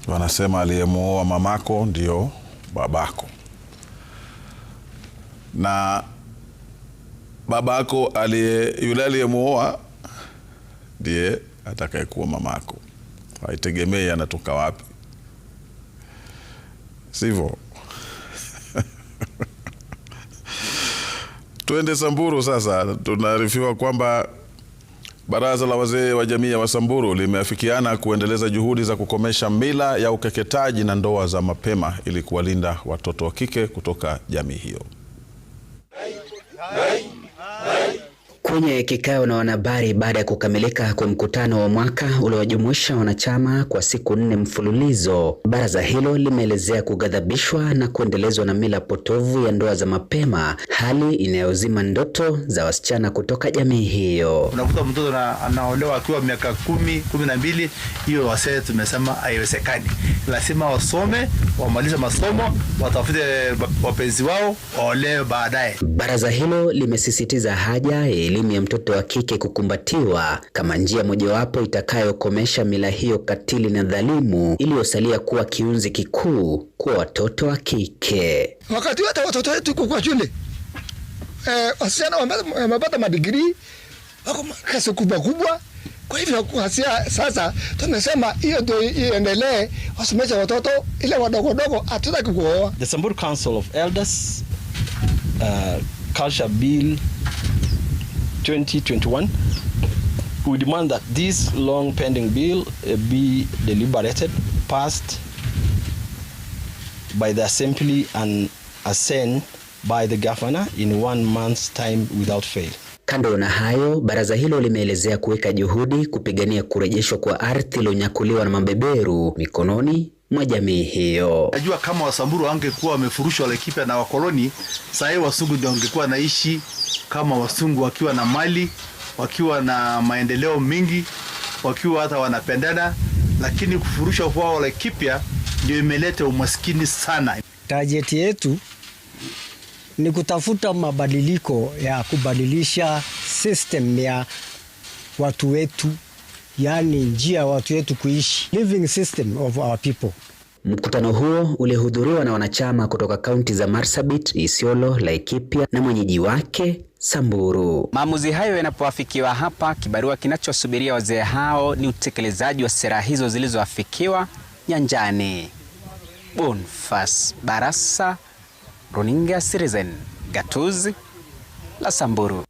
Wanasema aliyemuoa mamako ndio babako, na babako yule aliyemuoa ndiye atakayekuwa mamako. Haitegemei anatoka wapi, sivyo? Tuende Samburu sasa. Tunaarifiwa kwamba Baraza la wazee wa jamii ya Wasamburu limeafikiana kuendeleza juhudi za kukomesha mila ya ukeketaji na ndoa za mapema ili kuwalinda watoto wa kike kutoka jamii hiyo. Kwenye kikao na wanahabari baada ya kukamilika kwa mkutano wa mwaka uliowajumuisha wanachama kwa siku 4 mfululizo, baraza hilo limeelezea kughadhabishwa na kuendelezwa na mila potovu ya ndoa za mapema, hali inayozima ndoto za wasichana kutoka jamii hiyo. Unakuta mtoto anaolewa akiwa miaka 10, 12, hiyo wasee tumesema haiwezekani. Lazima wasome, wamalize masomo, watafute wapenzi wao, waolewe baadaye. Baraza hilo limesisitiza haja ya elimu ya mtoto wa kike kukumbatiwa kama njia mojawapo itakayokomesha mila hiyo katili na dhalimu iliyosalia kuwa kiunzi kikuu kwa watoto wa kike. Wakati wote watoto wetu kwa shule, wasichana wamepata madigrii, wako kazi kubwa. Kwa hivyo sasa tumesema hiyo ndio iendelee, wasomeshe watoto ile wadogo hatutaki kuoa. The Samburu Council of Elders Culture Bill 2021, we demand that this long pending bill be deliberated, passed by the assembly and assent by the governor in 1 month's time without fail. Kando na hayo, baraza hilo limeelezea kuweka juhudi kupigania kurejeshwa kwa ardhi iliyonyakuliwa na mabeberu mikononi mwa jamii hiyo. Najua kama Wasamburu wangekuwa wamefurushwa Laikipia na wakoloni, sasa Wasungu ndio wangekuwa naishi kama Wasungu, wakiwa na mali, wakiwa na maendeleo mingi, wakiwa hata wanapendana, lakini kufurushwa kwao Laikipia ndio imeleta umaskini sana. Target yetu ni kutafuta mabadiliko ya kubadilisha system ya watu wetu, yani njia watu wetu kuishi, living system of our people. Mkutano huo ulihudhuriwa na wanachama kutoka kaunti za Marsabit, Isiolo, Laikipia na mwenyeji wake Samburu. Maamuzi hayo yanapoafikiwa hapa, kibarua kinachosubiria wazee hao ni utekelezaji wa sera hizo zilizoafikiwa nyanjani. Bonfas Barasa, Runinga Citizen, Gatuzi la Samburu.